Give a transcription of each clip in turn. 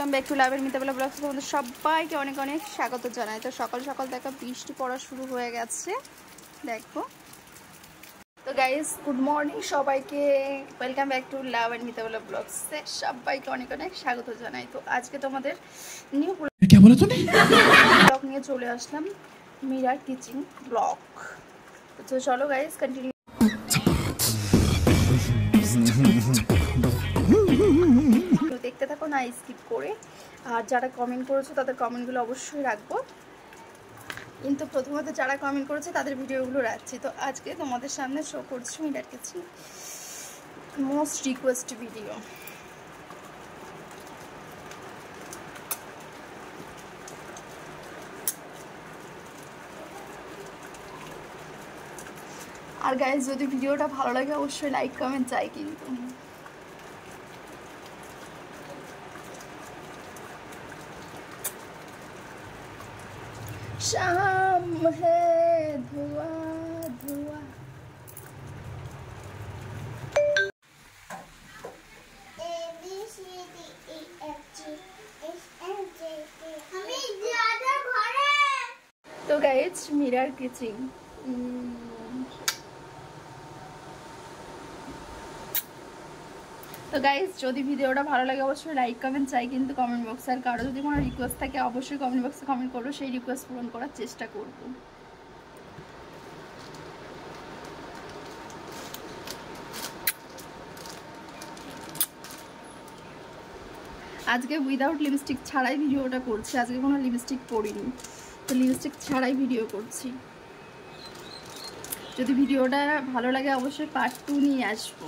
Welcome back two লাভের মিতাবেলা blogs. তোমাদের সবাইকে অনেক অনেক স্বাগত জানাই। তো সকাল সকাল দেখো বৃষ্টি পড়া শুরু হয়ে গেছে, দেখো। তো গাইস, গুড মর্নিং সবাইকে, welcome back to love and Mitabela blogs. সবাইকে অনেক অনেক স্বাগত জানাই। তো আজকে তোমাদের নিউ ব্লগ নিয়ে চলে আসলাম, মিরার কিচেন ব্লগ। তো চলো গাইস, কন্টিনিউ। দেখতে থাকো না স্কিপ করে। আর যারা কমেন্ট করেছো তাদের কমেন্টগুলো অবশ্যই রাখবো, কিন্তু প্রথমত যারা কমেন্ট করেছে তাদের ভিডিওগুলো রাখছি। তো আজকে তোমাদের সামনে শো করছি mirror kitchen most request video. আর গাইস, যদি ভিডিওটা ভালো লাগে অবশ্যই লাইক কমেন্ট চাই কিন্তু। शाम है धुआं धुआं। तो गाइस, मिरर किचन। তো গাইস, যদি ভিডিওটা ভালো লাগে অবশ্যই লাইক কমেন্ট চাই কিন্তু কমেন্ট বক্সে। আর কারো যদি কোনো রিকোয়েস্ট থাকে অবশ্যই কমেন্ট বক্সে কমেন্ট করবো, সেই রিকোয়েস্ট পূরণ করার চেষ্টা করব। আজকে উইদাউট লিপস্টিক ছাড়াই ভিডিওটা করছি, আজকে কোনো লিপস্টিক পরিনি, তো লিপস্টিক ছাড়াই ভিডিও করছি। যদি ভিডিওটা ভালো লাগে অবশ্যই পার্ট 2 নিয়ে আসবো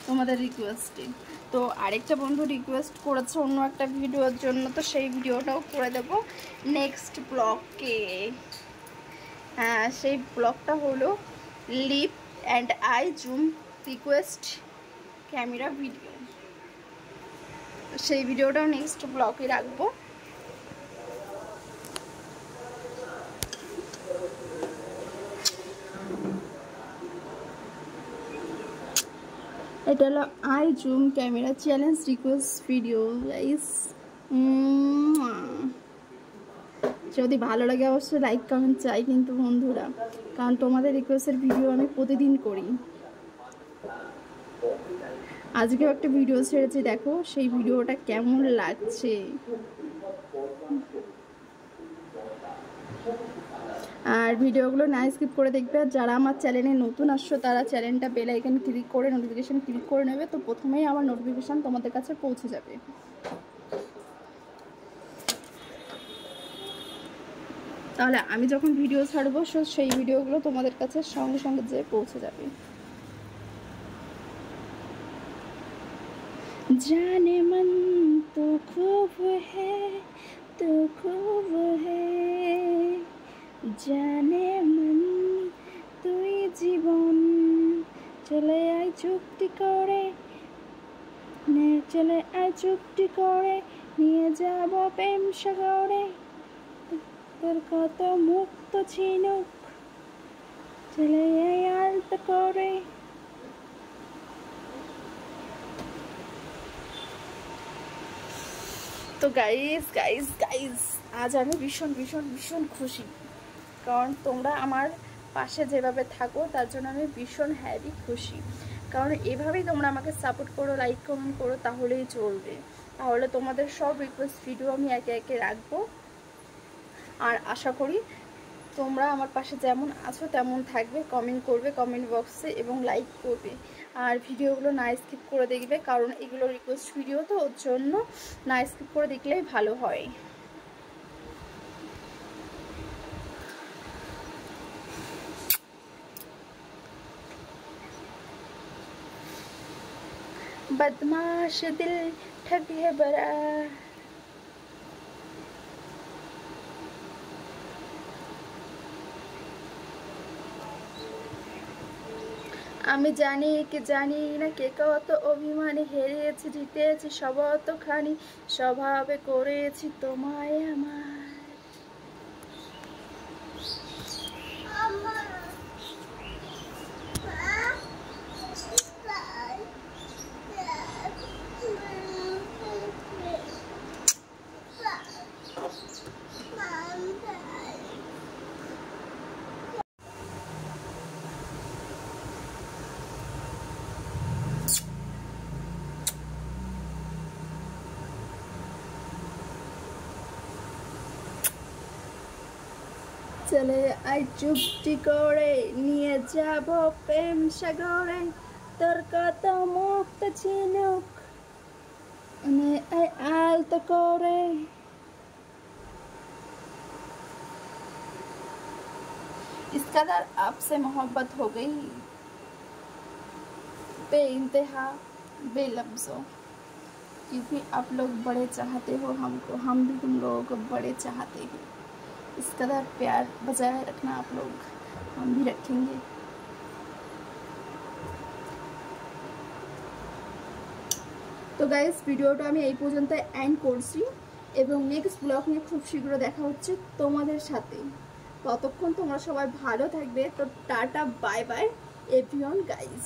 তোমাদের রিকোয়েস্টে। তো আরেকটা বন্ধু রিকোয়েস্ট করেছে অন্য একটা ভিডিওর জন্য, তো সেই ভিডিওটাও করে দেব নেক্সট ব্লগে। হ্যাঁ, সেই ব্লগটা হলো lip and eye zoom request camera video. সেই ভিডিওটাও নেক্সট ব্লগে রাখবো। এটা হলো eye zoom camera challenge request video guys. যদি ভালো লাগে অবশ্যই লাইক কমেন্ট চাই কিন্তু বন্ধুরা, কারণ তোমাদের রিকোয়েস্টের ভিডিও আমি প্রতিদিন করি। আজকেও একটা ভিডিও ছেড়েছি, দেখো সেই ভিডিওটা কেমন লাগছে। আর ভিডিওগুলো না স্কিপ করে দেখবে। আর যারা আমার চ্যানেলে নতুন আসছো তারা চ্যানেলটা বেল আইকন ক্লিক করে নোটিফিকেশান ক্লিক করে নেবে, তো প্রথমেই আমার নোটিফিকেশান তোমাদের কাছে পৌঁছে যাবে। তাহলে আমি যখন ভিডিও ছাড়বো সেই ভিডিওগুলো তোমাদের কাছে সঙ্গে সঙ্গে যেয়ে পৌঁছে যাবে। জানে মন তো খুব হ্যায় তো খুব হ্যায়, জানে মন তুই জীবন। চলে আয় চুক্তি করে, চলে আয় চুক্তি করে, নিয়ে যাব প্রেম সাগরে। তোর কত মুক্ত ছিনুক, চলে আয় আলতো করে। তো গাইস গাইস গাইস, আজ আমি ভীষণ ভীষণ ভীষণ খুশি, কারণ তোমরা আমার পাশে যেভাবে থাকো তার জন্য আমি ভীষণ হ্যাপি খুশি। কারণ এভাবেই তোমরা আমাকে সাপোর্ট করো, লাইক কমেন্ট করো, তাহলেই চলবে। তাহলে তোমাদের সব রিকোয়েস্ট ভিডিও আমি একে একে রাখবো। আর আশা করি তোমরা আমার পাশে যেমন আছো তেমন থাকবে, কমেন্ট করবে কমেন্ট বক্সে এবং লাইক করবে। আর ভিডিওগুলো না স্কিপ করে দেখবে, কারণ এগুলো রিকোয়েস্ট ভিডিও, তো ওর জন্য না স্কিপ করে দেখলেই ভালো হয়। बदमाश दिल ठग है बड़ा, আমি জানি কি জানি না কে কত অভিমানে হেরেছি জিতেছি সবতখানি, স্বভাবে করেছি তোমায় আমার। চলে আই চুপটি করে নিয়ে যাব প্রেম সাগরে তোর কত মুক্ত ঝিনুক আলতো করে इस कदर आपसे मोहब्बत हो गई बेइंतहा बेलफ्ज़ों क्योंकि आप लोग बड़े चाहते हो हमको हम भी तुम लोगों को बड़े चाहते हैं इस कदर प्यार बजाय रखना आप लोग हम भी रखेंगे तो गाइस ভিডিওটা আমি এই পর্যন্ত এন্ড করছি এবং নেক্সট ব্লগ নিয়ে খুব শীঘ্র দেখা হচ্ছে তোমাদের সাথে ততক্ষণ তোমরা সবাই ভালো থাকবে তো tata bye bye everyone guys